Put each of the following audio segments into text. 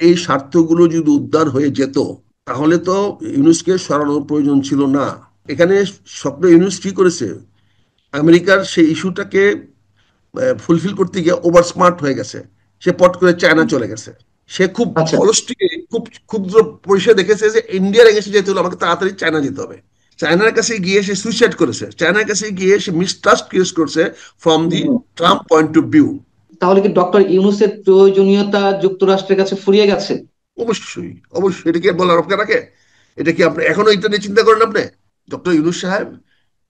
এই স্বার্থগুলো যদি উদ্ধার হয়ে যেত তাহলে তো ইউনুসকে সরানোর প্রয়োজন ছিল না। এখানে স্বপ্ন ইউনুস কি করেছে, আমেরিকার সেই ইস্যুটাকে ফুলফিল করতে গিয়ে ওভার স্মার্ট হয়ে গেছে। সে পট করে চায়না চলে গেছে। সে খুব আচ্ছা, অলসটিকে খুব ক্ষুদ্র পরিসরে দেখেছে যে ইন্ডিয়ার এগেন্সে যেতে হলে আমাকে তাড়াতাড়ি চায়না যেতে হবে। চায়নার কাছে গিয়ে সে সুইসাইড করেছে, চায়নার কাছে গিয়ে সে মিসট্রাস্ট ক্রিয়েট করছে from the hmm, Trump point of view. তাহলে কি ডক্টর ইউনূসের প্রয়োজনীয়তা যুক্তরাষ্ট্রের কাছে ফুরিয়ে গেছে? অবশ্যই, অবশ্যই, এটা কি আর বলার অপেক্ষা রাখে? এটা কি আপনি এখনো এটা নিয়ে চিন্তা করেন? আপনি ডক্টর ইউনুস সাহেব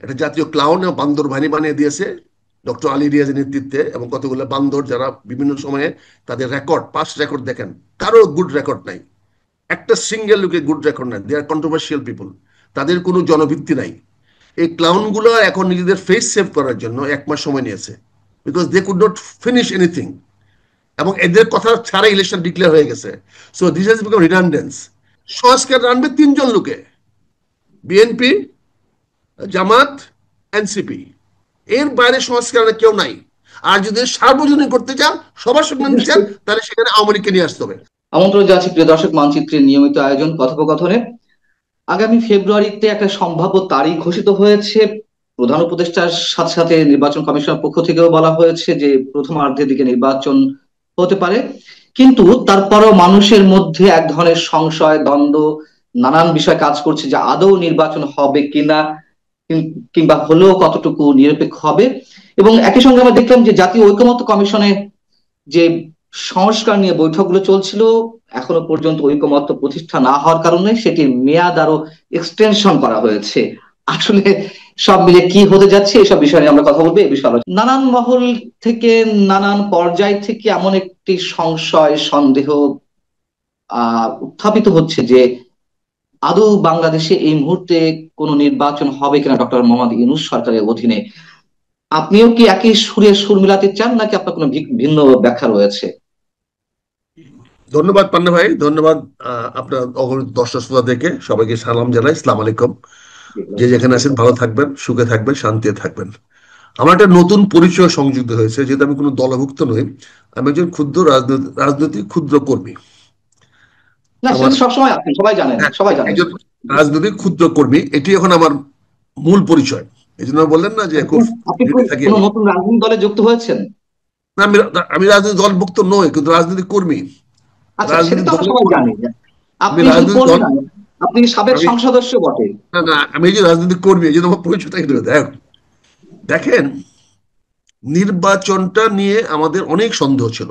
একটা জাতীয় ক্লাউন এবং বান্দর বাহিনী বানিয়ে দিয়েছে ডক্টর আলী রিয়াজের নেতৃত্বে, এবং কতগুলো বান্দর যারা বিভিন্ন সময়ে তাদের রেকর্ড, পাস্ট রেকর্ড দেখেন, কারো গুড রেকর্ড নাই। একটা সিঙ্গেল লোকে গুড রেকর্ড নাই। দে আর কন্ট্রোভার্সিয়াল পিপল। তাদের কোনো জনভিত্তি নাই। এই ক্লাউনগুলো এখন নিজেদের ফেস সেভ করার জন্য 1 মাস সময় নিয়েছে, because they could not finish anything, এবং এদের কথা ছাড়া ইলেকশন ডিক্লেয়ার হয়ে গেছে। So this has become redundance. সংস্কার আনবে 3 জন লোকে, বিএনপি, জামাত, এনসিপি। এর বাইরে সংস্কার আনে কেউ নাই। আর যদি সার্বজনীন করতে চান, সবার সঙ্গে নিতে চান, তাহলে সেখানে আওয়ামী লীগকে নিয়ে আসতে হবে। আমন্ত্রণ জানাচ্ছি প্রিয় দর্শক, মানচিত্রের নিয়মিত আয়োজন কথোপকথনে। আগামী ফেব্রুয়ারিতে একটা সম্ভাব্য তারিখ ঘোষিত হয়েছে। প্রধান উপদেষ্টার সাথে সাথে নির্বাচন কমিশনের পক্ষ থেকেও বলা হয়েছে যে প্রথমার্ধের দিকে নির্বাচন হতে পারে। কিন্তু তারপরও মানুষের মধ্যে এক ধরনের সংশয়, দ্বন্দ্ব, নানান বিষয় কাজ করছে যে আদৌ নির্বাচন হবে কিনা, কিংবা হলেও কতটুকু নিরপেক্ষ হবে। এবং একই সঙ্গে আমরা দেখলাম যে জাতীয় ঐকমত্য কমিশনে যে সংস্কার নিয়ে বৈঠকগুলো চলছিল, এখনো পর্যন্ত ঐকমত্য প্রতিষ্ঠা না হওয়ার কারণে সেটির মেয়াদ আরো এক্সটেনশন করা হয়েছে। আসলে সব মিলে কি হতে যাচ্ছে, এসব বিষয় নিয়ে আমরা কথা বলবো। এই বিষয়ে নানান মহল থেকে, নানান পর্যায় থেকে এমন একটি সংশয়, সন্দেহ উত্থাপিত হচ্ছে যে আদৌ বাংলাদেশে এই মুহূর্তে কোনো নির্বাচন হবে কিনা ডক্টর মোহাম্মদ ইউনূস সরকারের অধীনে। আপনিও কি একই সুরে সুর মিলাতে চান, নাকি আপনার কোনো ভিন্ন ব্যাখ্যা রয়েছে? ধন্যবাদ পান্না ভাই, ধন্যবাদ। আপনার অগণিত দর্শক শ্রোতাদেরকে সবাইকে সালাম জানাই, আসসালামু আলাইকুম। যে যেখানে আছেন ভালো থাকবেন, সুখে থাকবেন, শান্তিতে থাকবেন। আমার একটা নতুন পরিচয় সংযুক্ত হয়েছে, যেহেতু আমি কোনো দলভুক্ত নই। আমি একজন ক্ষুদ্র রাজনৈতিক ক্ষুদ্র কর্মী। না, আমার, সেটা তো সবসময় আছেন, সবাই জানেন, হ্যাঁ, সবাই জানেন। একজন রাজনৈতিক ক্ষুদ্র কর্মী, এটি এখন আমার মূল পরিচয়। এই জন্য বললেন না যে খুব আপনি ডিউটি থাকি কোন আমি। নতুন রাজনৈতিক দলে যুক্ত হয়েছেন? না, আমি রাজনৈতিক দলভুক্ত নই, কিন্তু রাজনৈতিক কর্মী। আচ্ছা, সেটা রাজনৈতিক তো আমরা দলের সবাই কর্মী। জানি। আমি আপনি শুধু রাজনৈতিক কর্মী দল, নন, আপনি সাবেক আমি, সংসদস্য বটে। না না, আমি এই যে রাজনৈতিক কর্মী, এই জন্য আমার পরিচয়টা একটু দেখেন। নির্বাচনটা নিয়ে আমাদের অনেক সন্দেহ ছিল।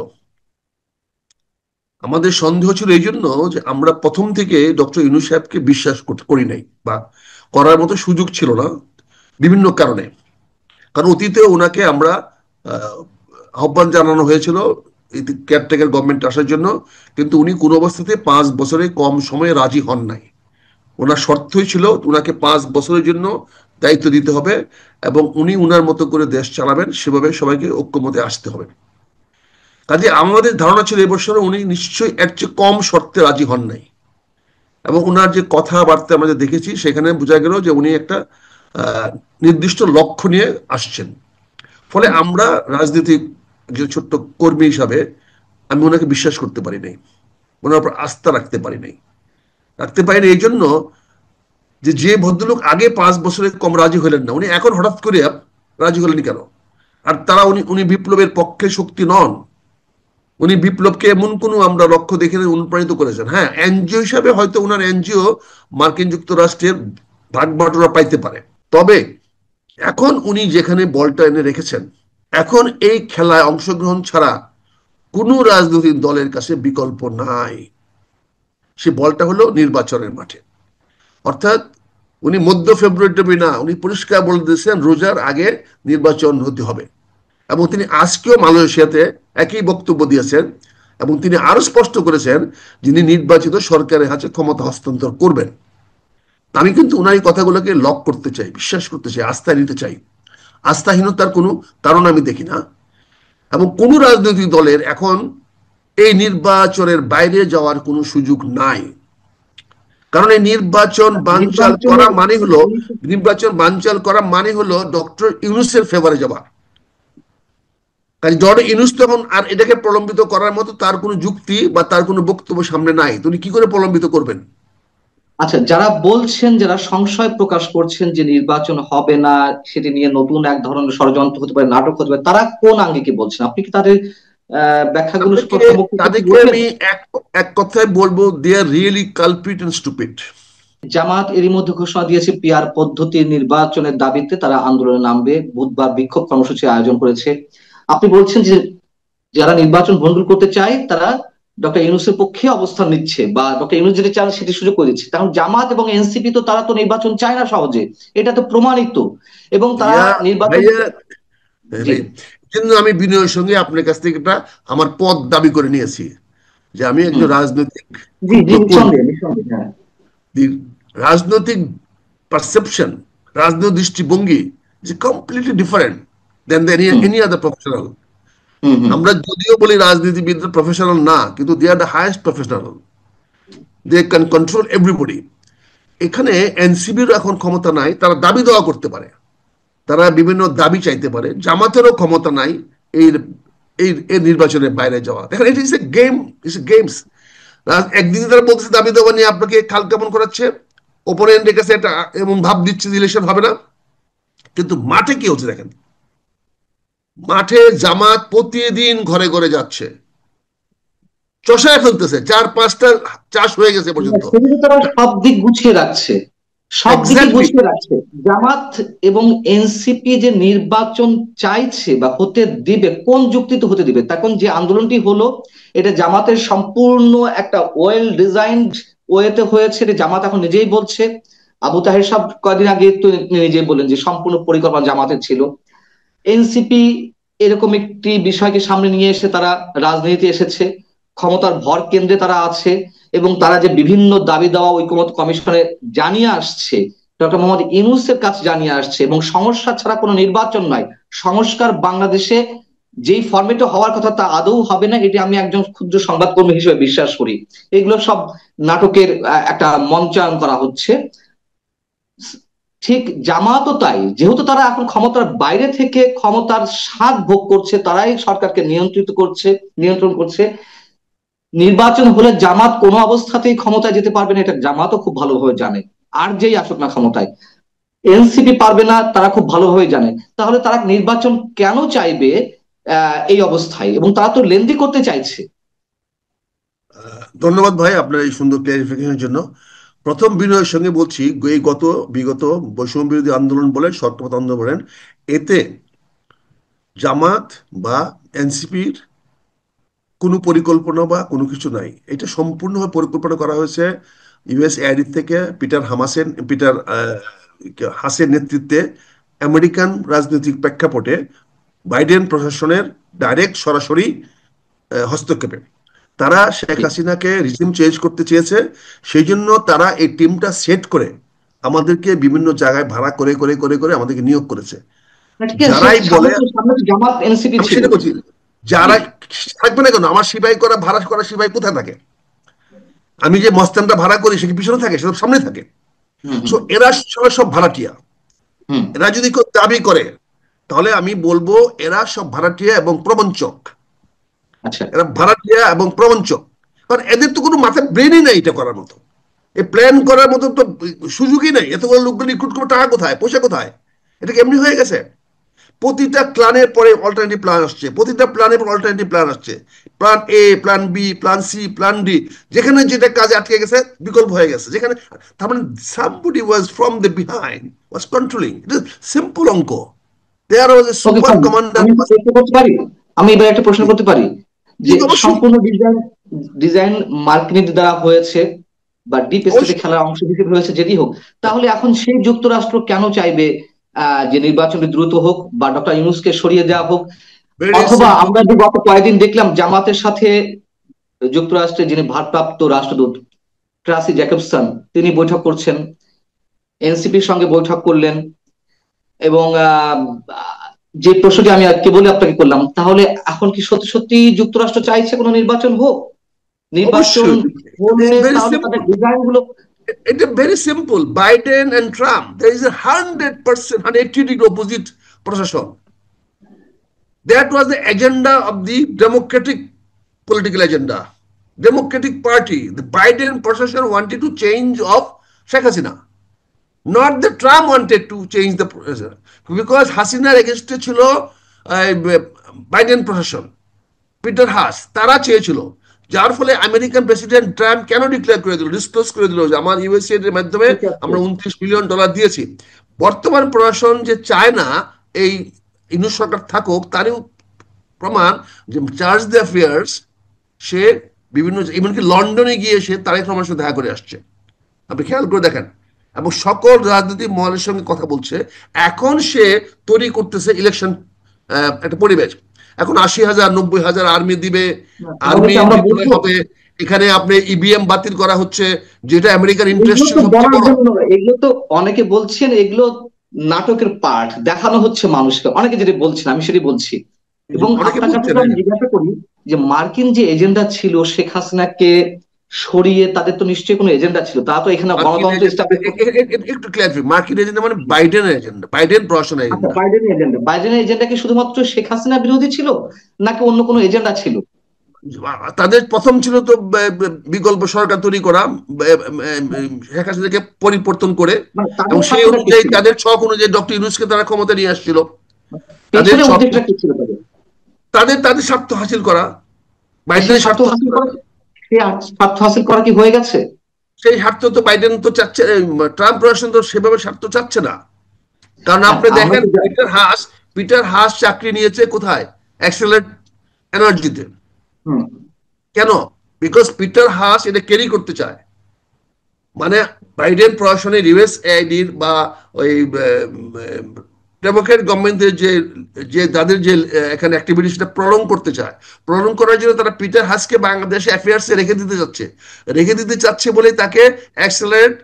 আমাদের সন্দেহ ছিল এই জন্য যে আমরা প্রথম থেকে ডক্টর ইউনূস সাহেবকে বিশ্বাস করি নাই, বা করার মতো সুযোগ ছিল না, বিভিন্ন কারণে। কারণ অতীতে ওনাকে আমরা আহ, আহ্বান জানানো হয়েছিল কেয়ারটেকার গভর্নমেন্ট আসার জন্য, কিন্তু উনি কোনো অবস্থাতে 5 বছরে কম সময়ে রাজি হন নাই। ওনার শর্তই ছিল ওনাকে 5 বছরের জন্য দায়িত্ব দিতে হবে, এবং উনি উনার মতো করে দেশ চালাবেন, সেভাবে সবাইকে ঐক্যমতে আসতে হবে। কাজে আমাদের ধারণা ছিল এবছরে উনি নিশ্চয়ই এর চেয়ে কম শর্তে রাজি হন নাই। এবং ওনার যে কথাবার্তা আমরা যে দেখেছি, সেখানে বোঝা গেল যে উনি একটা নির্দিষ্ট লক্ষ্য নিয়ে আসছেন। ফলে আমরা রাজনীতিক যে ছোট্ট কর্মী হিসাবে আমি ওনাকে বিশ্বাস করতে পারি নাই, ওনার উপর আস্থা রাখতে পারিনি এই জন্য যে যে ভদ্রলোক আগে 5 বছরে কম রাজি হলেন না, উনি এখন হঠাৎ করে রাজি হলেন কেন? আর তারা, উনি উনি বিপ্লবের পক্ষে শক্তি নন। উনি বিপ্লবকে এমন কোনো আমরা লক্ষ্য দেখে অনুপ্রাণিত করেছেন। হ্যাঁ, এনজিও হিসাবে হয়তো ওনার এনজিও মার্কিন যুক্তরাষ্ট্রের ভাগ বাটোয়ারা পাইতে পারে। তবে এখন উনি যেখানে বলটা এনে রেখেছেন, এখন এই খেলায় অংশগ্রহণ ছাড়া কোনো রাজনৈতিক দলের কাছে বিকল্প নাই। সে বলটা হলো নির্বাচনের মাঠে। অর্থাৎ উনি মধ্য ফেব্রুয়ারি না, উনি পরিষ্কার বলে দিয়েছেন রোজার আগে নির্বাচন হতে হবে। এবং তিনি আজকেও মালয়েশিয়াতে একই বক্তব্য দিয়েছেন, এবং তিনি আরো স্পষ্ট করেছেন যিনি নির্বাচিত সরকারের হাতে ক্ষমতা হস্তান্তর করবেন। আমি কিন্তু ওনার এই কথাগুলোকে লক করতে চাই, বিশ্বাস করতে চাই, আস্থা নিতে চাই। আস্থাহীনতার কোনো কারণ আমি দেখি না। এবং কোন রাজনৈতিক দলের এখন এই নির্বাচনের বাইরে যাওয়ার কোনো সুযোগ নাই। কারণ এই নির্বাচনের এই, নির্বাচন বানচাল করা মানে হলো ডক্টর ইউনূসের ফেভারে যাওয়া। কাজে ডক্টর ইউনূস তখন আর এটাকে প্রলম্বিত করার মতো তার কোনো যুক্তি বা তার কোনো বক্তব্য সামনে নাই, তিনি কি করে প্রলম্বিত করবেন? আচ্ছা, যারা বলছেন, যারা সংশয় প্রকাশ করছেন যে নির্বাচন হবে না, সেটি নিয়ে নতুন এক ধরনের ষড়যন্ত্র হতে পারে, নাটক হতে পারে, তারা কোন আঙ্গিকে বলছেন? আপনি কি তাদের ব্যাখ্যাগুলো তাদেরকে সম্মুখে একটু তাদেরকে বলবেন? আমি এক এক কথায় বলবো, they are really culprit and stupid. Jamaat এরই মধ্যে ঘোষণা দিয়েছে পিআর পদ্ধতির নির্বাচনের দাবিতে তারা আন্দোলনে নামবে, বুধবার বিক্ষোভ কর্মসূচি আয়োজন করেছে। আপনি বলছেন যে যারা নির্বাচন ভণ্ডুল করতে চায় তারা ডক্টর ইউনূসের পক্ষে অবস্থান নিচ্ছে, বা ডক্টর ইউনূস যেটা চান সেটি সুযোগ করে দিচ্ছে। কারণ জামাত এবং এনসিপি তো, তারা তো নির্বাচন চায় না সহজে, এটা তো প্রমাণিত। এবং তারা ইয়া নির্বাচন। ভাইয়া, জি, কিন্তু আমি বিনয়ের সঙ্গে আপনার কাছ থেকে এটা আমার পদ দাবি করে নিয়েছি যে আমি হুম, একজন রাজনৈতিক জি, জি, ক্ষুদ্র কর্মী। নিঃসন্দেহে, নিঃসন্দেহে, হ্যাঁ। রাজনৈতিক পারসেপশন, রাজনৈতিক দৃষ্টিভঙ্গি যে completely different than hmm, any other professional. হুম, হুম। আমরা যদিও বলি রাজনীতিবিদরা প্রফেশনাল না, কিন্তু they are the highest professional, they can control everybody. এখানে এনসিবির এখন ক্ষমতা নাই, তারা দাবি দেওয়া করতে পারে, তারা বিভিন্ন দাবি চাইতে পারে। জামাতেরও ক্ষমতা নাই এই এই এই নির্বাচনের বাইরে যাওয়া। দেখেন, ইট ইস এ গেম, ইটস এ গেমস। একদিন তারা বলতেছে দাবি দেওয়া নিয়ে আপনাকে খাল কেমন করাচ্ছে, ওপোনেন্টের কাছে একটা এমন ভাব দিচ্ছে ইলেকশন হবে না। কিন্তু মাঠে কি হচ্ছে দেখেন, মাঠে জামাত প্রতিদিন ঘরে ঘরে যাচ্ছে, চষায় ফেলতেছে, 4-5টা চাষ হয়ে গেছে পর্যন্ত। সেগুলো তারা সব দিক গুছিয়ে রাখছে, সব দিকে এক্স্যাক্টলি। গুছিয়ে রাখছে। জামাত এবং এনসিপি যে নির্বাচন চাইছে বা হতে দিবে, কোন যুক্তিতে হতে দিবে? তখন যে আন্দোলনটি হলো, এটা জামাতের সম্পূর্ণ একটা ওয়েল ডিজাইনড ওয়েতে হয়েছে, এটা জামাত এখন নিজেই বলছে। আবু তাহের সাহেব কয়েকদিন আগে তো নিজেই বললেন যে সম্পূর্ণ পরিকল্পনা জামাতের ছিল। এনসিপি এরকম একটি বিষয়কে সামনে নিয়ে এসে তারা রাজনীতিতে এসেছে, ক্ষমতার ভর কেন্দ্রে তারা আছে, এবং তারা যে বিভিন্ন দাবি দেওয়া ঐকমত্য কমিশনে জানিয়ে আসছে, ডক্টর মোহাম্মদ ইউনূসের কাছে জানিয়ে আসছে, এবং সমস্যা ছাড়া কোনো নির্বাচন নয়, সংস্কার বাংলাদেশে যেই ফরম্যাটে হওয়ার কথা তা আদৌ হবে না, এটি আমি একজন ক্ষুদ্র সংবাদকর্মী হিসেবে বিশ্বাস করি। এগুলো সব নাটকের একটা মঞ্চায়ন করা হচ্ছে। ঠিক জামাতও তাই, যেহেতু তারা এখন ক্ষমতার বাইরে থেকে ক্ষমতার স্বাদ ভোগ করছে, তারাই সরকারকে নিয়ন্ত্রণ করছে। নির্বাচন হলে জামাত কোনো অবস্থাতেই ক্ষমতায় যেতে পারবে না, এটা জামাতও খুব ভালোভাবে জানে। আর যেই আসুক না ক্ষমতায়, এনসিপি পারবে না, তারা খুব ভালোভাবে জানে। তাহলে তারা নির্বাচন কেন চাইবে এই অবস্থায়? এবং তারা তো লেন্দি করতে চাইছে। ধন্যবাদ ভাই আপনার এই সুন্দর ক্লারিফিকেশনের জন্য। প্রথম বিনয়ের সঙ্গে বলছি, এই বিগত বৈষম্য বিরোধী আন্দোলন বলেন, সত্যপথ আন্দোলন বলেন, এতে জামাত বা এনসিপির কোনো পরিকল্পনা বা কোনো কিছু নাই। এটা সম্পূর্ণভাবে পরিকল্পনা করা হয়েছে ইউএস এয়ারির থেকে পিটার হাসের নেতৃত্বে আমেরিকান রাজনৈতিক প্রেক্ষাপটে বাইডেন প্রশাসনের ডাইরেক্ট সরাসরি হস্তক্ষেপে তারা শেখ হাসিনাকে রিজিম চেঞ্জ করতে চেয়েছে। সেই জন্য তারা এই টিমটা সেট করে আমাদেরকে বিভিন্ন জায়গায় ভাড়া করে করে করে করে আমাদেরকে নিয়োগ করেছে। না, ঠিক আছে, যারাই বলে, সামনে তো জামাত এনসিপি আমি ছিল। সেটা বলছি, জি। যারা থাকবে না কেন, আমার সিপাই করা ভাড়া করা সিপাই কোথায় থাকে? আমি যে মস্তানটা ভাড়া করি সে কি পিছনে থাকে? সে সব সামনে থাকে। হুম, হুম, সো এরা সব ভাড়াটিয়া। হুম। এরা যদি কেউ দাবি করে তাহলে আমি বলবো এরা সব ভাড়াটিয়া এবং প্রবঞ্চক। আচ্ছা। এরা ভাড়াটিয়া এবং প্রবঞ্চক। কারণ এদের তো কোনো মাথায় ব্রেনই নাই এটা করার মতো, এই প্ল্যান করার মতো তো সুযোগই নেই। এতগুলো লোকগুলো রিক্রুট করবো, টাকা কোথায়, পয়সা কোথায়? এটা কি এমনি হয়ে গেছে? প্রতিটা প্ল্যানের পরে অল্টারনেটিভ প্ল্যান আসছে, প্রতিটা প্ল্যানের পর অল্টারনেটিভ প্ল্যান আসছে। Plan A, plan B, plan C, plan D, যেখানে যেটা কাজে আটকে গেছে বিকল্প হয়ে গেছে যেখানে। তার মানে somebody was from the behind was controlling. It is simple অঙ্ক। There was a okay, super fine. commander. আমি প্রশ্ন করতে পারি? আমি এবার একটা প্রশ্ন করতে পারি জি যে অবশ্যই। সম্পূর্ণ ডিজাইন ডিজাইন মার্কেটিং দ্বারা হয়েছে, বা ডিপ স্টেটে অবশ্যই। খেলার অংশ হিসেবে হয়েছে, যেটি হোক, তাহলে এখন সেই যুক্তরাষ্ট্র কেন চাইবে যে নির্বাচনটি দ্রুত হোক বা ডক্টর ইউনূসকে সরিয়ে দেওয়া হোক? ভেরি অথবা সিম্পল। আমরা যে গত কয়েকদিন দেখলাম জামাতের সাথে যুক্তরাষ্ট্রের যিনি ভারপ্রাপ্ত রাষ্ট্রদূত ট্রাসি জ্যাকবসন, তিনি বৈঠক করছেন, এনসিপির সঙ্গে বৈঠক করলেন। এবং যে প্রশ্নটি আমি কেবলই আপনাকে করলাম, তাহলে এখন কি সত্যি সত্যি যুক্তরাষ্ট্র চাইছে কোনো নির্বাচন হোক? নির্বাচন অবশ্যই। হলে ভেরি তাহলে তাদের সিম্পল। ডিজাইন গুলো। এটা very simple. Biden and Trump, there is a 100%, 180 degree opposite প্রশাসন। That was the agenda of the democratic political agenda. Democratic Party, the Biden procession wanted to change of Sheikh Hasina. Not the Trump wanted to change the procession. Because Hasinaর এগেনস্টে ছিল Biden প্রশাসন, Peter Haas, তারা চেয়েছিল। যার ফলে American president Trump কেন declare করে দিল, ডিসক্লোজ করে দিল যে আমার ইউএসএ এর মাধ্যমে আমরা $29 বিলিয়ন দিয়েছি। বর্তমান প্রশাসন যে চায় না এই ইউনুস সরকার থাকুক, তারই প্রমাণ যে চার্জ দ্য অ্যাফেয়ার্স সে বিভিন্ন, এমনকি লন্ডনে গিয়ে সে তারেক রহমানের সাথে দেখা করে আসছে। আপনি খেয়াল করে দেখেন, এবং সকল রাজনৈতিক মহলের সঙ্গে কথা বলছে। এখন সে তৈরি করতেছে ইলেকশন একটা পরিবেশ। এখন 80,000 90,000 আর্মি দিবে, আর্মি হবে। এখানে আপনি ইভিএম বাতিল করা হচ্ছে, যেটা আমেরিকার ইন্টারেস্ট ছিল সবচেয়ে বড়। এগুলো তো অনেকে বলছেন এগুলো নাটকের পার্ট, দেখানো হচ্ছে মানুষকে, অনেকে যেটা বলছেন আমি সেটাই বলছি। এবং আপনাকে আমি জিজ্ঞাসা করি যে মার্কিন যে এজেন্ডা ছিল শেখ হাসিনাকে সরিয়ে, তাদের তো নিশ্চয়ই কোনো এজেন্ডা ছিল, তা তো এখানে গণতন্ত্র একটু ক্লিয়ার, মার্কিন এজেন্ডা মানে বাইডেনের এজেন্ডা, বাইডেন প্রশাসনের এজেন্ডা। বাইডেনের এজেন্ডা কি শুধুমাত্র শেখ হাসিনা বিরোধী ছিল নাকি অন্য কোনো এজেন্ডা ছিল? তাদের প্রথম ছিল তো বিকল্প সরকার তৈরি করা, শেখ হাসিনাকে পরিবর্তন করে, এবং সেই অনুযায়ী তাদের ছক অনুযায়ী ডক্টর ইউনূসকে তারা ক্ষমতা নিয়ে আসছিল। তাদের তাদের স্বার্থ হাসিল করা, বাইডেনের স্বার্থ হাসিল করা। স্বার্থ হাসিল করা কি হয়ে গেছে? সেই স্বার্থ তো বাইডেন তো চাচ্ছে, ট্রাম্প প্রশাসন তো সেভাবে স্বার্থ চাচ্ছে না। কারণ আপনি দেখেন পিটার হাস চাকরি নিয়েছে কোথায়? অ্যাক্সেলারেট এনার্জিতে। কেন? বিকজ পিটার হাস এটা ক্যারি করতে চায়। মানে বাইডেন প্রশাসনের ইউএসএআইডির বা ওই ডেমোক্রেট গভর্নমেন্টের যে তাদের যে এখানে অ্যাক্টিভিটি সেটা প্রলং করতে চায়। প্রলং করার জন্য তারা পিটার হাসকে বাংলাদেশ অ্যাফেয়ার্সে রেখে দিতে চাচ্ছে বলে তাকে অ্যাক্সেলারেট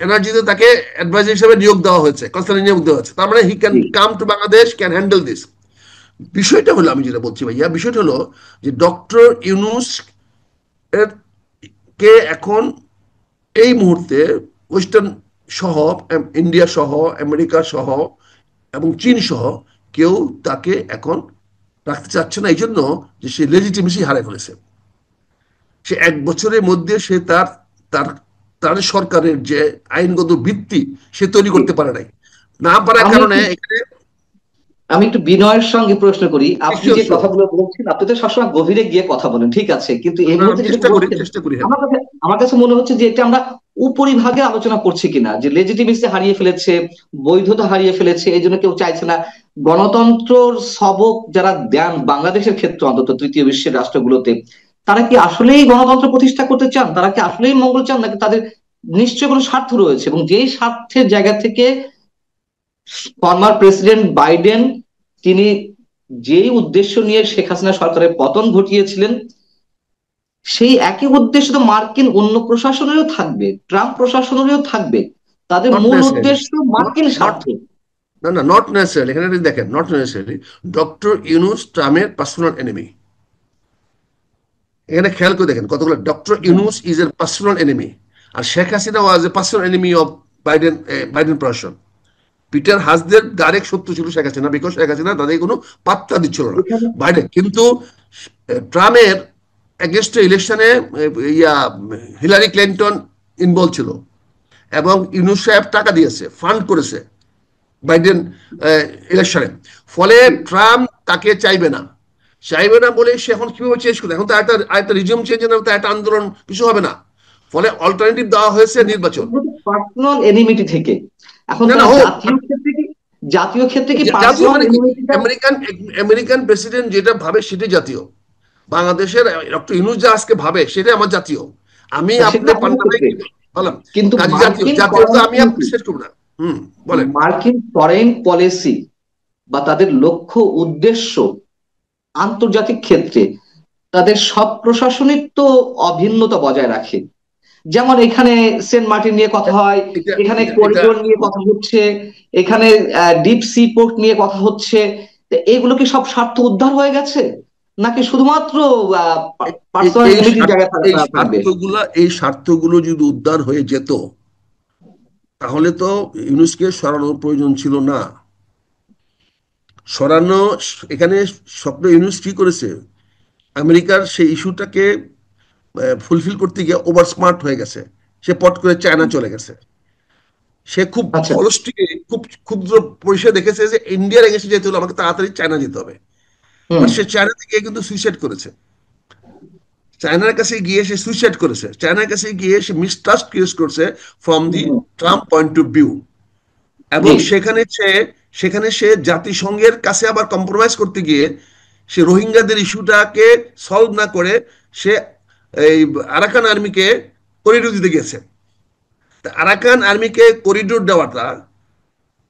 এনার্জিতে তাকে অ্যাডভাইজার হিসেবে নিয়োগ দেওয়া হয়েছে, কনসালটেন্ট নিয়োগ দেওয়া হয়েছে। তার মানে he can come to Bangladesh, can handle this. বিষয়টা হলো, আমি যেটা বলছি ভাইয়া, বিষয়টা হলো যে ডক্টর ইউনূস এর কে এখন এই মুহূর্তে ওয়েস্টার্ন সহ, ইন্ডিয়া সহ, আমেরিকা সহ এবং চীন সহ কেউ তাকে এখন রাখতে চাচ্ছে না, এই জন্য যে সে লেজিটিমেসি হারিয়ে ফেলেছে। সে 1 বছরের মধ্যে সে তার সরকারের যে আইনগত ভিত্তি সে তৈরি করতে পারে নাই, না পারার কারণে এখানে আমি একটু বিনয়ের সঙ্গে প্রশ্ন করি। আপনি যে কথাগুলো বলছেন, আপনি তো সবসময় গভীরে গিয়ে কথা বলেন, ঠিক আছে, কিন্তু এই মুহূর্তে আমার কাছে মনে হচ্ছে যে এটা আমরা উপরিভাগে আলোচনা করছি কিনা, যে লেজিটিমেসি হারিয়ে ফেলেছে, বৈধতা হারিয়ে ফেলেছে, এই জন্য কেউ চাইছে না গণতন্ত্রর সবক যারা দেন বাংলাদেশের ক্ষেত্রে, অন্তত তৃতীয় বিশ্বের রাষ্ট্রগুলোতে, তারা কি আসলেই গণতন্ত্র প্রতিষ্ঠা করতে চান? তারা কি আসলেই মঙ্গল চান, নাকি তাদের নিশ্চয় কোনো স্বার্থ রয়েছে? এবং যেই স্বার্থের জায়গা থেকে ফর্মার প্রেসিডেন্ট বাইডেন তিনি যেই উদ্দেশ্য নিয়ে শেখ হাসিনা সরকারের পতন ঘটিয়েছিলেন, সেই একই উদ্দেশ্য তো মার্কিন অন্য প্রশাসনেরও থাকবে, ট্রাম্প প্রশাসনেরও থাকবে। তাদের মূল উদ্দেশ্য মার্কিন স্বার্থ। না, নট নেসেসারি। এখানে দেখেন, নট নেসেসারি। ডক্টর ইউনূস ট্রাম্পের পার্সোনাল এনিমি। এখানে খেয়াল করে দেখেন কতগুলো, ডক্টর ইউনূস ইজ এর পার্সোনাল এনিমি, আর Sheikh Hasina was a personal enemy of Biden প্রশাসন। পিটার হাসদের ডাইরেক্ট শত্রু ছিল শেখ হাসিনা, বিকজ শেখ হাসিনা তাদের কোনো পাত্তা দিচ্ছিল না বাইডেন। কিন্তু ট্রাম্পের এগেনস্টে ইলেকশনে হিলারি ক্লিন্টন ইনভলভ ছিল, এবং ইউনূস সাহেব টাকা দিয়েছে, ফান্ড করেছে বাইডেন ইলেকশনে। ফলে ট্রাম্প তাকে চাইবে না বলে সে এখন কিভাবে চেঞ্জ করবে? এখন তো একটা রিজিউম চেঞ্জ না, একটা আন্দোলন কিছু হবে না। ফলে অল্টারনেটিভ দেওয়া হয়েছে নির্বাচন। পার্সোনাল এনিমিটি থেকে এখন জাতীয় ক্ষেত্রে কি আমেরিকান প্রেসিডেন্ট যেটা ভাবে সেটাই জাতীয়। বাংলাদেশের ডক্টর ইউনূস যা আজকে ভাবে সেটাই আমার জাতীয়। আমি আপনার বললাম, কিন্তু আমি শেষ করব না। বলেন, মার্কিন ফরেন পলিসি বা তাদের লক্ষ্য উদ্দেশ্য আন্তর্জাতিক ক্ষেত্রে তাদের সব প্রশাসনিক তো অভিন্নতা বজায় রাখে। যেমন এখানে সেন্ট মার্টিন নিয়ে কথা হয়, এখানে করিডোর নিয়ে কথা হচ্ছে, এখানে ডিপ সি পোর্ট নিয়ে কথা হচ্ছে। এগুলো কি সব স্বার্থ উদ্ধার হয়ে গেছে, নাকি শুধুমাত্র এই স্বার্থগুলো যদি উদ্ধার হয়ে যেত তাহলে তো ইউনূসকে সরানোর প্রয়োজন ছিল না। সরানো। এখানে ডক্টর ইউনূস কি করেছে, আমেরিকার সেই ইস্যুটাকে ফুলফিল করতে গিয়ে ওভার স্মার্ট হয়ে গেছে, সে পট করে চায়না চলে গেছে। সে খুব আচ্ছা। হলস্টিকে খুব ক্ষুদ্র পরিসরে দেখেছে যে ইন্ডিয়ার এগেন্সে যেতে হলে আমাকে তাড়াতাড়ি চায়না যেতে হবে, হুম। বাট সে চায়না থেকে কিন্তু সুইসাইড করেছে। চায়নার কাছে গিয়ে সে সুইসাইড করেছে, চায়নার কাছে গিয়ে সে মিসট্রাস্ট ক্রিয়েট করছে from the hmm, Trump point of view. জি। এবং সেখানে সে জাতিসংঘের কাছে আবার কম্প্রোমাইজ করতে গিয়ে সে রোহিঙ্গাদের ইস্যুটাকে সলভ না করে সে এই আরাকান আর্মিকে করিডোর দিতে গেছে। আরাকান আর্মিকে করিডোর দেওয়াটা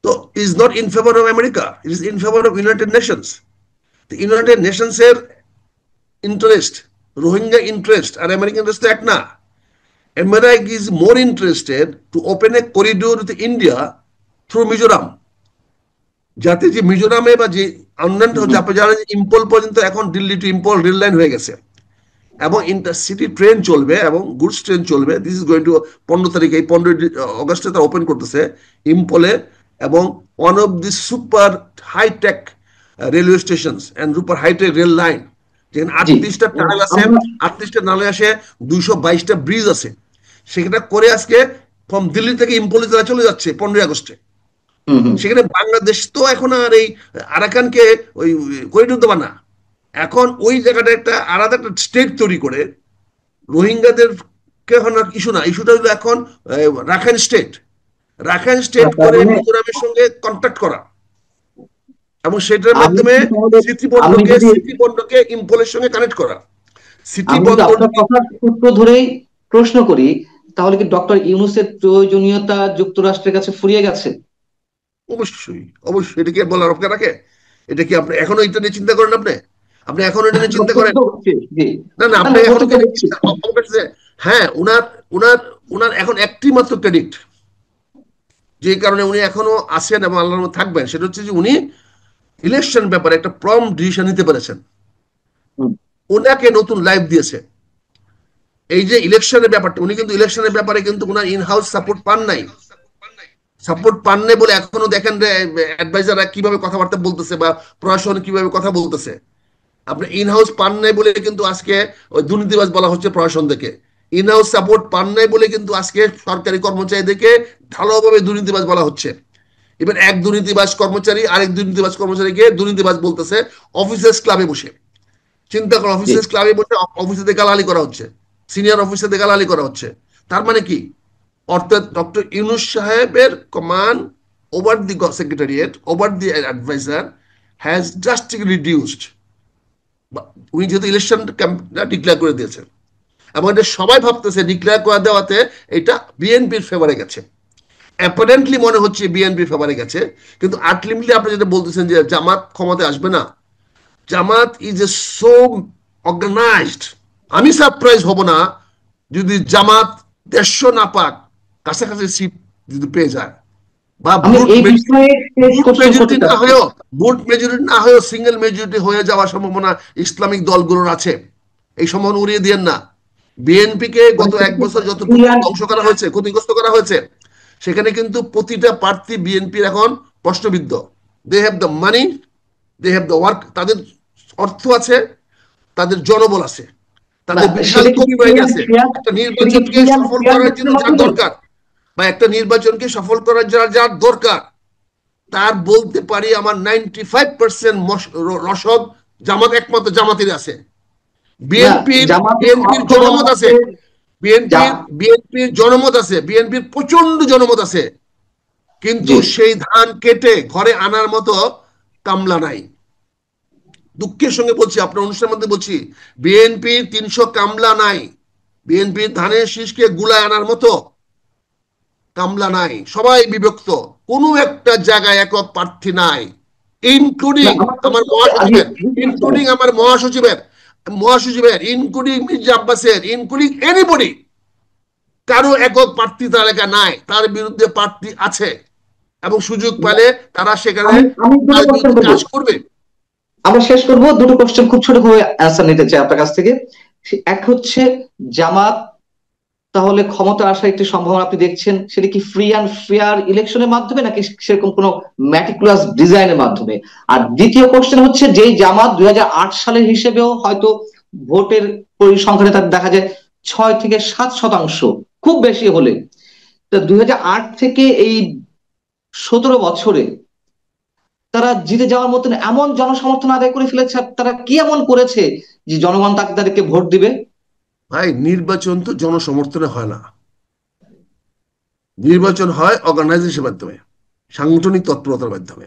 তো is not in favour of America, it is in favour of United Nations. United Nations এর ইন্টারেস্ট, রোহিঙ্গা ইন্টারেস্ট আর আমেরিকান ইন্টারেস্ট এক না। America is more interested to open a corridor with India through Mizoram, যাতে যে মিজোরামে বা যে অন্যান্য হুম, আপনি জানেন ইম্পল পর্যন্ত এখন Delhi to Imphal rail line হয়ে গেছে, এবং ইন্টারসিটি ট্রেন চলবে এবং গুডস ট্রেন চলবে। দিস ইজ গোয়িং টু 15 তারিখে, এই 15 আগস্টে তারা ওপেন করতেছে ইম্পলে, এবং one of the super hi-tech railway station and super hi-tech rail line, যেখানে জি। 38টা টানেল আছে, আমরা 38টা নালে আসে, 222টা ব্রিজ আছে। সেটা করে আজকে ফ্রম দিল্লি থেকে ইম্পলে তারা চলে যাচ্ছে 15 আগস্টে। হুম, হুম। সেখানে বাংলাদেশ তো এখন আর এই আরাকানকে ওই করিডোর দেবা না, এখন ওই জায়গাটা একটা আলাদা একটা স্টেট তৈরি করে রোহিঙ্গাদের এখন আর ইস্যু না, ইস্যুটা হলো এখন রাখাইন স্টেট, রাখাইন স্টেট তার করে মানে মিজোরামের সঙ্গে কন্ট্যাক্ট করা, এবং সেটার আমি মাধ্যমে কি তাহলে স্মৃতি আমি বন্দরকে যদি স্মৃতি বন্দরকে ইম্পলের সঙ্গে কানেক্ট করা, স্মৃতি আমি যদি বন্দর আপনার যদি। কথার সূত্র ধরেই প্রশ্ন করি, তাহলে কি ডক্টর ইউনূসের প্রয়োজনীয়তা যুক্তরাষ্ট্রের কাছে ফুরিয়ে গেছে? অবশ্যই, অবশ্যই, এটা কি আর বলার অপেক্ষা রাখে? এটা কি আপনি এখনো এটা নিয়ে চিন্তা করেন? আপনি আপনি এখনো এটা নিয়ে চিন্তা করেন? প্রশ্ন করছি, জি। না না, না আপনি না, এখনো প্রশ্ন কি করছি। অবকাশ আছে? হ্যাঁ, উনার উনার উনার এখন একটি মাত্র ক্রেডিট, যে কারণে উনি এখনো আছেন এবং আল্লাহর মধ্যে থাকবেন, সেটা হচ্ছে যে উনি ইলেকশন ব্যাপারে একটা প্রম্পট ডিসিশন নিতে পেরেছেন। হুম। ওনাকে নতুন লাইফ দিয়েছে এই যে ইলেকশনের ব্যাপারটা। উনি কিন্তু ইলেকশনের ব্যাপারে কিন্তু উনার ইন হাউস সাপোর্ট পান নাই, সাপোর্ট পান নাই বলে এখনো দেখেন যে অ্যাডভাইজাররা কিভাবে কথাবার্তা বলতেছে বা প্রশাসন কিভাবে কথা বলতেছে। আপনি ইন হাউস পান নাই বলে কিন্তু আজকে ওই দুর্নীতিবাজ বলা হচ্ছে প্রশাসন থেকে। ইন হাউস সাপোর্ট পান নাই বলে কিন্তু আজকে সরকারি কর্মচারীদেরকে ঢালাওভাবে দুর্নীতিবাজ বলা হচ্ছে। এবার এক দুর্নীতিবাজ কর্মচারী আরেক দুর্নীতিবাজ কর্মচারীকে দুর্নীতিবাজ বলতেছে অফিসার্স ক্লাবে বসে। চিন্তা করো, জি। অফিসার্স ক্লাবে বসে অফিসে গালালি করা হচ্ছে, সিনিয়র অফিসে গালালি করা হচ্ছে। তার মানে কি? অর্থাৎ ডক্টর ইউনূস সাহেবের command over the secretariat, over the adviser has drastically reduced. উনি যেহেতু ইলেকশন ডিক্লেয়ার করে দিয়েছেন, এবং এটা সবাই ভাবতেছে ডিক্লেয়ার করে দেওয়াতে এটা বিএনপির ফেভারে গেছে, অ্যাপারেন্টলি মনে হচ্ছে বিএনপির ফেভারে গেছে। কিন্তু আলটিমেটলি আপনি যেটা বলতেছেন যে জামাত ক্ষমতায় আসবে না, জামাত ইজ এ সো অর্গানাইজড। আমি সারপ্রাইজ হব না যদি জামাত 150 না পাক, কাছাকাছি সিট যদি পেয়ে যায়, বা আমি বুট এই বিষয়ে শেষ বুট কোশ্চেন করতে মেজরিটি না চাচ্ছি। হয়েও, বুট মেজরিটি না হয়েও সিঙ্গেল মেজরিটি হয়ে যাওয়ার সম্ভাবনা ইসলামিক দলগুলোর আছে। এই সম্ভাবনা উড়িয়ে দিয়েন না। বিএনপি কে মানে গত এক বছর যতটুকু ক্লিয়ার। ধ্বংস করা হয়েছে, ক্ষতিগ্রস্ত করা হয়েছে, সেখানে কিন্তু প্রতিটা প্রার্থী বিএনপির এখন প্রশ্নবিদ্ধ। They have the money, they have the work, তাদের অর্থ আছে, তাদের জনবল আছে, না, তাদের বিশাল সেটা কি কর্মী বাহিনী ক্লিয়ার আছে। ক্লিয়ার একটা সেটা কি নির্বাচনকে ক্লিয়ার সফল ক্লিয়ার করার জন্য করতে যার মাধ্যমে? দরকার, বা একটা নির্বাচনকে সফল করার যার যার দরকার, তার বলতে পারি আমার 95% রসদ জামাত, একমাত্র জামাতের আছে। না, বিএনপির জামাতের বিএনপির অর্থ বলা জনমত আছে, হচ্ছে বিএনপির বিএনপির জনমত আছে, বিএনপির প্রচন্ড জনমত আছে, কিন্তু জি। সেই ধান কেটে ঘরে আনার মতো কামলা নাই। দুঃখের সঙ্গে বলছি, আপনার অনুষ্ঠানের মধ্যে বলছি, বিএনপির 300 কামলা নাই, বিএনপির ধানের শীষকে গুলায় আনার মতো কামলা নাই, সবাই বিভক্ত, কোনো একটা জায়গায় একক প্রার্থী নাই, না, ইনক্লুডিং আমার আমার প্রশ্ন হচ্ছে আগে মহাসচিবের, ইনক্লুডিং আমার মহাসচিবের, ইনক্লুডিং মির্জা আব্বাসের, ইনক্লুডিং এনিবডি, কারো একক প্রার্থী তালিকা নাই। তার বিরুদ্ধে প্রার্থী আছে, এবং সুযোগ পেলে তারা সেখানে আমি আমি দুটো তার কোশ্চেন বিরুদ্ধে করবো, কাজ করবে। আমরা শেষ করব। দুটো কোশ্চেন খুব ছোট করে অ্যান্সার নিতে চাই আপনার কাছ থেকে। এক হচ্ছে জামাত তাহলে ক্ষমতা আসার একটি সম্ভাবনা আপনি দেখছেন, সেটা কি ফ্রি অ্যান্ড ফেয়ার ইলেকশনের মাধ্যমে নাকি সেরকম কোনো ম্যাটিকুলাস ডিজাইনের মাধ্যমে? আর দ্বিতীয় কোশ্চেন হচ্ছে, যেই জামাত 2008 সালের হিসেবেও হয়তো ভোটের পরিসংখ্যানে তার দেখা যায় 6 থেকে 7% খুব বেশি হলে, তা 2008 থেকে এই 17 বছরে তারা জিতে যাওয়ার মতন এমন জনসমর্থন আদায় করে ফেলেছে, তারা কি এমন করেছে যে জনগণ তাদেরকে ভোট দিবে? ভাই, নির্বাচন তো জনসমর্থনে হয় না, নির্বাচন হয় অর্গানাইজেশনের মাধ্যমে, সাংগঠনিক তৎপরতার মাধ্যমে।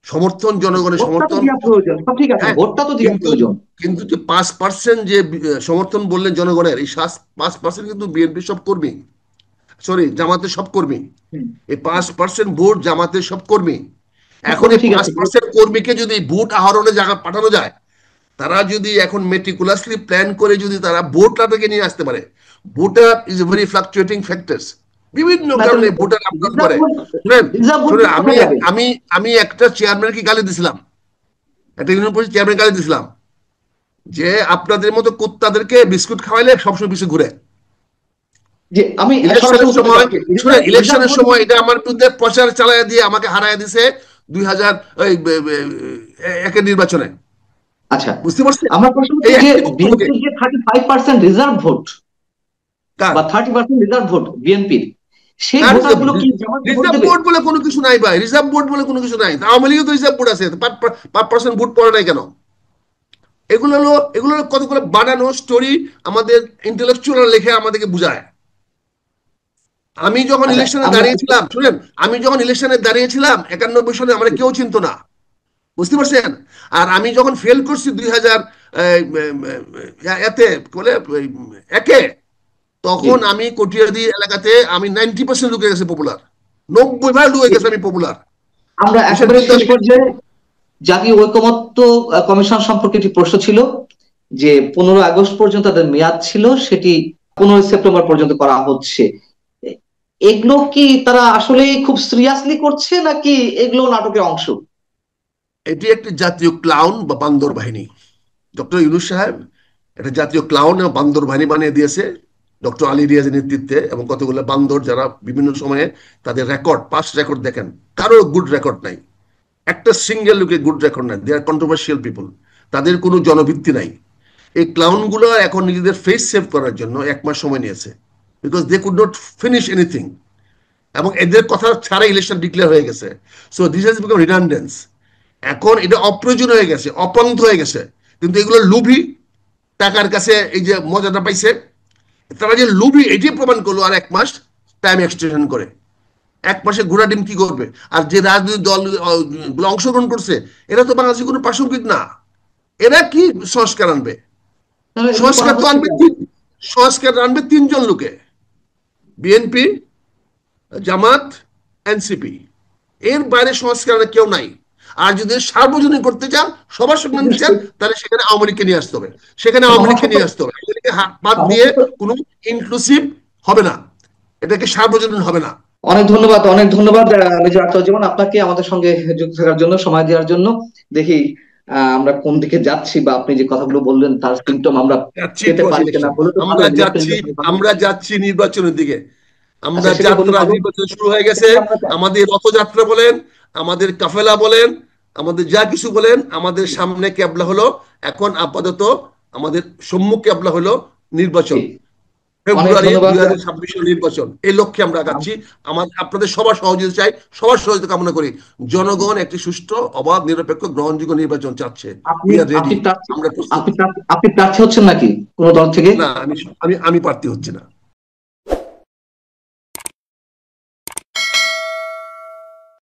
সমর্থন, জনগণের ভোটটা তো সমর্থন, দেওয়া প্রয়োজন, সব ঠিক আছে, হ্যাঁ, ভোটটা তো দেওয়া কিন্তু প্রয়োজন। কিন্তু যে 5% যে সমর্থন বললেন জনগণের, এই 5% কিন্তু বিএনপি সব কর্মী, সরি জামাতের সব কর্মী। হুম, এই 5% ভোট জামাতের সব কর্মী। সব এখন কর্মী এই ঠিক পাঁচ আছে। পার্সেন্ট কর্মীকে যদি ভোট আহরণে জায়গা পাঠানো যায়, তারা যদি এখন মেটিকুলাসলি প্ল্যান করে যদি তারা ভোটারটাকে নিয়ে আসতে পারে। Voter is a very fluctuating factors, বিভিন্ন না তাহলে কারণে ভোটার আপলোড রিজার্ভ করে। ভোট, শুনেন, রিজার্ভ ভোট শুনেন, আমি কোথায় যাবে? আমি আমি একটা চেয়ারম্যানকে গালি দিছিলাম, একটা ইউনিয়ন পরিষদ চেয়ারম্যান গালি দিছিলাম, যে আপনাদের মতো কুত্তাদেরকে বিস্কুট খাওয়াইলে সবসময় পিছু ঘুরে। যে আমি সরাসরি ইলেকশনের উত্তরটা সময়, চাচ্ছি, শুনে, রিজার্ভ রিজার্ভ ইলেকশনের ভোট। সময় এটা আমার বিরুদ্ধে প্রচার চালায় দিয়ে আমাকে হারায় দিছে 2001 নির্বাচনে। আচ্ছা, বুঝতে পারছেন? আমার প্রশ্ন এই হচ্ছে যে একটি বক্তব্যকে বিএনপির যে 35% রিজার্ভ ভোট কার বা 30% রিজার্ভ ভোট বিএনপির, সেই কার ভোটার গুলো কি জামাতকে ভোট রিজার্ভ দেবে? বোর্ড বলে কোনো কিছু নাই ভাই, রিজার্ভ বোর্ড বলে কোনো কিছু নাই। আওয়ামী লীগে তো রিজার্ভ বোর্ড আছে, 5% ভোট পড়ে নাই কেন? এগুলো হলো কতগুলো বানানো স্টোরি, আমাদের ইন্টেলেকচুয়াল লেখে আমাদেরকে বুঝায়। আমি যখন আচ্ছা, ইলেকশনে আমরা দাঁড়িয়েছিলাম, শুনেন, আমি যখন ইলেকশনে দাঁড়িয়েছিলাম 91 সালে, আমরা কেউ চিনতো না। বুঝতে পারছেন? আর আমি যখন ফেল করছি 2000 এতে বলে একে, জি, তখন আমি কটিয়াদি এলাকাতে আমি 90% ঢুকে গেছে পপুলার, 90% ঢুকে জি, গেছে আমি পপুলার। আমরা হিসাব একেবারে চিন্তা শেষ পর্যায়ে জাতীয় ঐকমত্য কমিশন সম্পর্কে একটি প্রশ্ন ছিল, যে 15 আগস্ট পর্যন্ত তাদের মেয়াদ ছিল, সেটি 15 সেপ্টেম্বর পর্যন্ত করা হচ্ছে। এ- এগুলো কি তারা আসলে খুব সিরিয়াসলি করছে, নাকি এগুলো নাটকের অংশ? এটি একটি জাতীয় ক্লাউন বা বান্দর বাহিনী। ডক্টর ইউনূস সাহেব একটা জাতীয় ক্লাউন এবং বান্দর বাহিনী বানিয়ে দিয়েছে ডক্টর আলী রিয়াজের নেতৃত্বে, এবং কতগুলো বান্দর যারা বিভিন্ন সময়ে তাদের রেকর্ড, পাস্ট রেকর্ড দেখেন, কারো গুড রেকর্ড নাই, একটা সিঙ্গেল লোকের গুড রেকর্ড নাই। দে আর কন্ট্রোভার্সিয়াল পিপল, তাদের কোনো জনভিত্তি নাই। এই ক্লাউনগুলো এখন নিজেদের ফেস সেভ করার জন্য 1 মাস সময় নিয়েছে, because they could not finish anything, এবং এদের কথা ছাড়া ইলেকশন ডিক্লেয়ার হয়ে গেছে। So this has become redundance. এখন এটা অপ্রয়োজন হয়ে গেছে, অপন্থ হয়ে গেছে। কিন্তু এগুলো লুভি, টাকার কাছে এই যে মজাটা পাইছে, তারা যে লুভি এটি প্রমাণ করলো, আর 1 মাস টাইম এক্সটেনশন করে। 1 মাসে ঘোড়া ডিম কি করবে? আর যে রাজনৈতিক দল অংশগ্রহণ করছে, এরা তো বাংলাদেশের কোনো প্রাসঙ্গিক না। এরা কি সংস্কার আনবে? তাহলে এগুলো করা সংস্কার তো হচ্ছে আনবে কেন? সংস্কার আনবে 3 জন লোকে, বিএনপি, জামাত, এনসিপি। এর বাইরে সংস্কার কেউ নাই। আর যদি সার্বজনীন করতে চান, সবার সঙ্গে নিতে চান, তাহলে সেখানে আওয়ামী লীগকে নিয়ে আসতে হবে, সেখানে আওয়ামী লীগকে সমস্যা তো নিয়ে আসতে হবে। আওয়ামী লীগকে বাদ দিয়ে সমস্যা তো কোনো ইনক্লুসিভ হবে না, এটাকে সার্বজনীন হবে না। অনেক ধন্যবাদ, অনেক ধন্যবাদ মেজর আখতারুজ্জামান আপনাকে আমাদের সঙ্গে যুক্ত থাকার জন্য, সময় দেওয়ার জন্য। দেখি আমরা কোন দিকে যাচ্ছি, বা আপনি যে কথাগুলো বললেন তার সিমটম আমরা যাচ্ছি পেতে টুয়ার্ডস পারি কিনা, ইলেকশন, হলে তো ভালো, আমরা নির্বাচন যাচ্ছি, ভালো। আমরা যাচ্ছি নির্বাচনের দিকে। আমরা আচ্ছা, সেটা হলে যাত্রা, ভালো, নির্বাচন শুরু হয়ে গেছে। সেটাই আমরা চাই। আমাদের রথযাত্রা বলেন, আমাদের কাফেলা বলেন, আমাদের যা কিছু বলেন, আমাদের সামনে ক্যাবলা হলো এখন আপাতত, আমাদের সম্মুখ ক্যাবলা হলো নির্বাচন। ঠিক। অনেক ফেব্রুয়ারি ধন্যবাদ। 2026 নির্বাচন, এই লক্ষ্যে আমরা আগাচ্ছি। আপনাদের সবার সহযোগিতা চাই, সবার সহযোগিতা কামনা করি। জনগণ একটি সুষ্ঠু, অবাধ, নিরপেক্ষ, গ্রহণযোগ্য নির্বাচন চাচ্ছে। আপনি উই আর রেডি, আপনি প্রার্থী, আমরা প্রস্তুত। আপনি প্রার্থী হচ্ছে নাকি কোনো দল থেকে? না, আমি আমি আমি প্রার্থী হচ্ছি না।